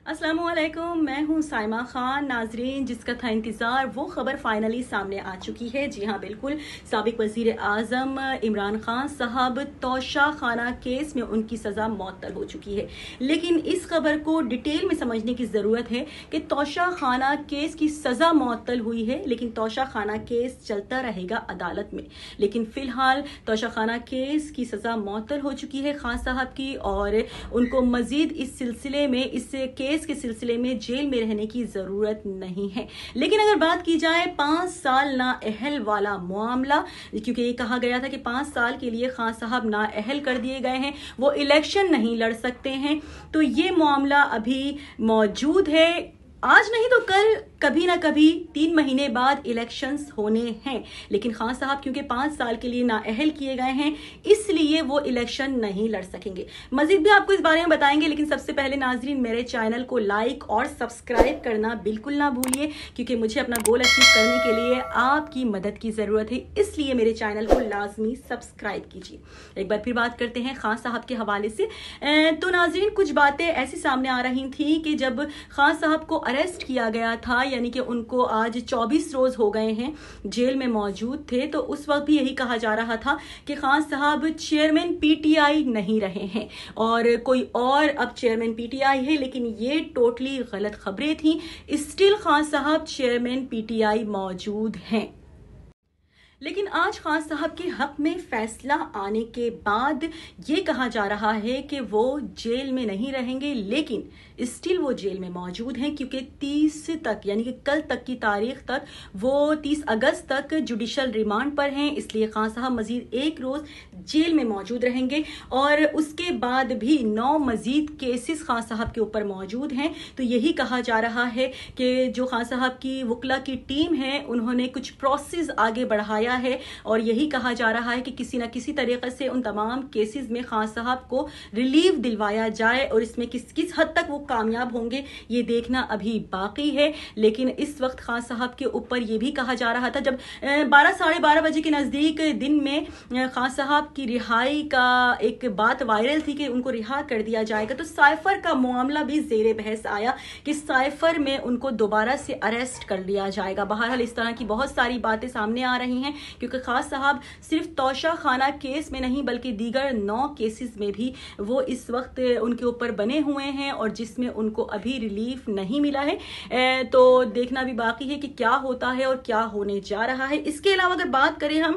अस्सलामुअलैकुम, मैं हूं साइमा खान। नाजरीन, जिसका था इंतज़ार वो खबर फाइनली सामने आ चुकी है। जी हाँ, बिल्कुल, साबिक वज़ीर आज़म इमरान खान साहब तोशा खाना केस में उनकी सज़ा मौतल हो चुकी है। लेकिन इस खबर को डिटेल में समझने की ज़रूरत है कि तोशा खाना केस की सज़ा मौतल हुई है, लेकिन तोशा खाना केस चलता रहेगा अदालत में। लेकिन फ़िलहाल तोशा खाना केस की सज़ा मौतल हो चुकी है खान साहब की, और उनको मज़ीद इस सिलसिले में, इस केस के सिलसिले में जेल में रहने की जरूरत नहीं है। लेकिन अगर बात की जाए 5 साल नाअहल वाला मामला, क्योंकि ये कहा गया था कि 5 साल के लिए खान साहब नाअहल कर दिए गए हैं, वो इलेक्शन नहीं लड़ सकते हैं, तो ये मामला अभी मौजूद है। आज नहीं तो कल, कभी ना कभी 3 महीने बाद इलेक्शंस होने हैं। लेकिन खान साहब क्योंकि 5 साल के लिए नाअहल किए गए हैं, इसलिए वो इलेक्शन नहीं लड़ सकेंगे। मजीद भी आपको इस बारे में बताएंगे, लेकिन सबसे पहले नाजरीन, मेरे चैनल को लाइक और सब्सक्राइब करना बिल्कुल ना भूलिए, क्योंकि मुझे अपना गोल अचीव करने के लिए आपकी मदद की जरूरत है। इसलिए मेरे चैनल को लाजमी सब्सक्राइब कीजिए। एक बार फिर बात करते हैं खान साहब के हवाले से। तो नाजरीन, कुछ बातें ऐसी सामने आ रही थी कि जब खान साहब को अरेस्ट किया गया था, यानी कि उनको आज 24 रोज हो गए हैं जेल में मौजूद थे, तो उस वक्त भी यही कहा जा रहा था कि खान साहब चेयरमैन पीटीआई नहीं रहे हैं और कोई और अब चेयरमैन पीटीआई है। लेकिन ये टोटली गलत खबरें थी। स्टिल खान साहब चेयरमैन पीटीआई मौजूद हैं। लेकिन आज खान साहब के हक में फैसला आने के बाद ये कहा जा रहा है कि वो जेल में नहीं रहेंगे, लेकिन स्टिल वो जेल में मौजूद हैं, क्योंकि 30 तक, यानी कि कल तक की तारीख तक, वो 30 अगस्त तक जुडिशल रिमांड पर हैं। इसलिए खान साहब मजीद 1 रोज जेल में मौजूद रहेंगे और उसके बाद भी 9 मजीद केसेस खान साहब के ऊपर मौजूद हैं। तो यही कहा जा रहा है कि जो खान साहब की वकला की टीम है, उन्होंने कुछ प्रोसेस आगे बढ़ाया है और यही कहा जा रहा है कि किसी ना किसी तरीके से उन तमाम केसेस में खान साहब को रिलीफ दिलवाया जाए, और इसमें किस हद तक वो कामयाब होंगे ये देखना अभी बाकी है। लेकिन इस वक्त खान साहब के ऊपर ये भी कहा जा रहा था, जब 12 साढ़े 12 बजे के नजदीक दिन में खान साहब की रिहाई का एक बात वायरल थी कि उनको रिहा कर दिया जाएगा, तो साइफर का मामला भी जेर बहस आया कि साइफर में उनको दोबारा से अरेस्ट कर लिया जाएगा। बहरहाल इस तरह की बहुत सारी बातें सामने आ रही हैं, क्योंकि खान साहब सिर्फ तोशा खाना केस में नहीं बल्कि दीगर 9 केसेस में भी वो इस वक्त उनके ऊपर बने हुए हैं, और जिसमें उनको अभी रिलीफ नहीं मिला है। तो देखना भी बाकी है कि क्या होता है और क्या होने जा रहा है। इसके अलावा अगर बात करें हम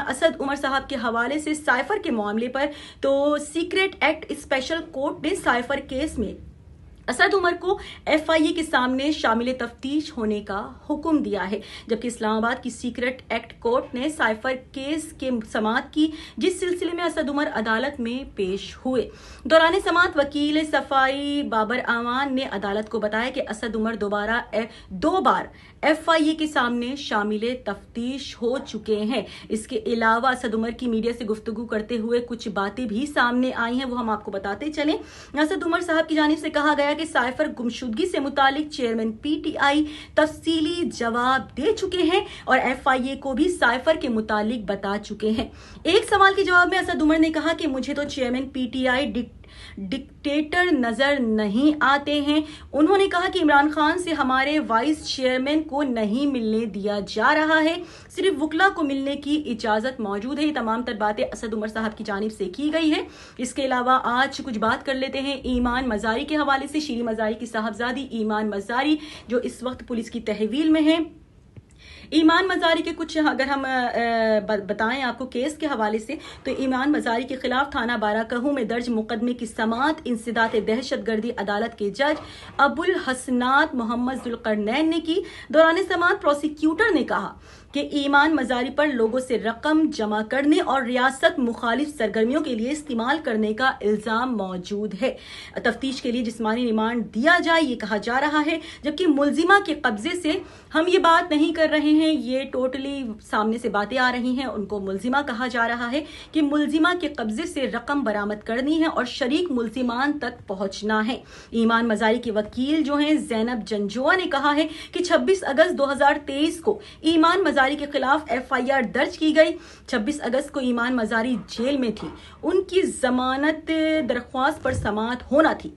असद उमर साहब के हवाले से साइफर के मामले पर, तो सीक्रेट एक्ट स्पेशल कोर्ट ने साइफर केस में असद उमर को एफआईए के सामने शामिल तफ्तीश होने का हुक्म दिया है, जबकि इस्लामाबाद की सीक्रेट एक्ट कोर्ट ने साइफर केस के समाअत की, जिस सिलसिले में असद उमर अदालत में पेश हुए। दौरान समाअत वकील सफाई बाबर आमान ने अदालत को बताया कि असद उमर दो बार एफआईए के सामने शामिल तफ्तीश हो चुके हैं। इसके अलावा असद उमर की मीडिया से गुफ्तगू करते हुए कुछ बातें भी सामने आई हैं, वो हम आपको बताते चलें। असद उमर साहब की जानिब से कहा गया कि साइफर गुमशुदगी से मुतालिक चेयरमैन पीटीआई तफसीली जवाब दे चुके हैं और एफआईए को भी साइफर के मुतालिक बता चुके हैं। एक सवाल के जवाब में असद उमर ने कहा कि मुझे तो चेयरमैन पीटीआई डिक्टेटर नजर नहीं आते हैं। उन्होंने कहा कि इमरान खान से हमारे वाइस चेयरमैन को नहीं मिलने दिया जा रहा है, सिर्फ वकला को मिलने की इजाजत मौजूद है। ये तमाम तर बातें असद उमर साहब की जानिब से की गई है। इसके अलावा आज कुछ बात कर लेते हैं ईमान मजारी के हवाले से। शीरी मजारी की साहबजादी ईमान मजारी, जो इस वक्त पुलिस की तहवील में है। ईमान मजारी के कुछ अगर हम बताएं आपको केस के हवाले से, तो ईमान मजारी के खिलाफ थाना बाराकहू में दर्ज मुकदमे की समाअत इंसदात दहशतगर्दी अदालत के जज अबुल हसनात मोहम्मद जुल्करनैन ने की। दौरान समाअत प्रोसिक्यूटर ने कहा कि ईमान मजारी पर लोगों से रकम जमा करने और रियासत मुखालिफ सरगर्मियों के लिए इस्तेमाल करने का इल्जाम मौजूद है। तफ्तीश के लिए जिस्मानी रिमांड दिया जाए ये कहा जा रहा है, जबकि मुलजिमा के कब्जे से हम ये बात नहीं कर रहे हैं, ये टोटली सामने से बातें आ रही हैं। उनको मुलजिमा कहा जा रहा है कि मुलजिमा के कब्जे से रकम बरामद करनी है और शरीक मुलजिमान तक पहुंचना है। ईमान मजारी के वकील जो हैं जैनब जंजुआ ने कहा है कि 26 अगस्त 2023 को ईमान मजारी के खिलाफ एफआईआर दर्ज की गई। 26 अगस्त को ईमान मजारी जेल में थी, उनकी जमानत दरख्वास्त पर समाअत होना थी।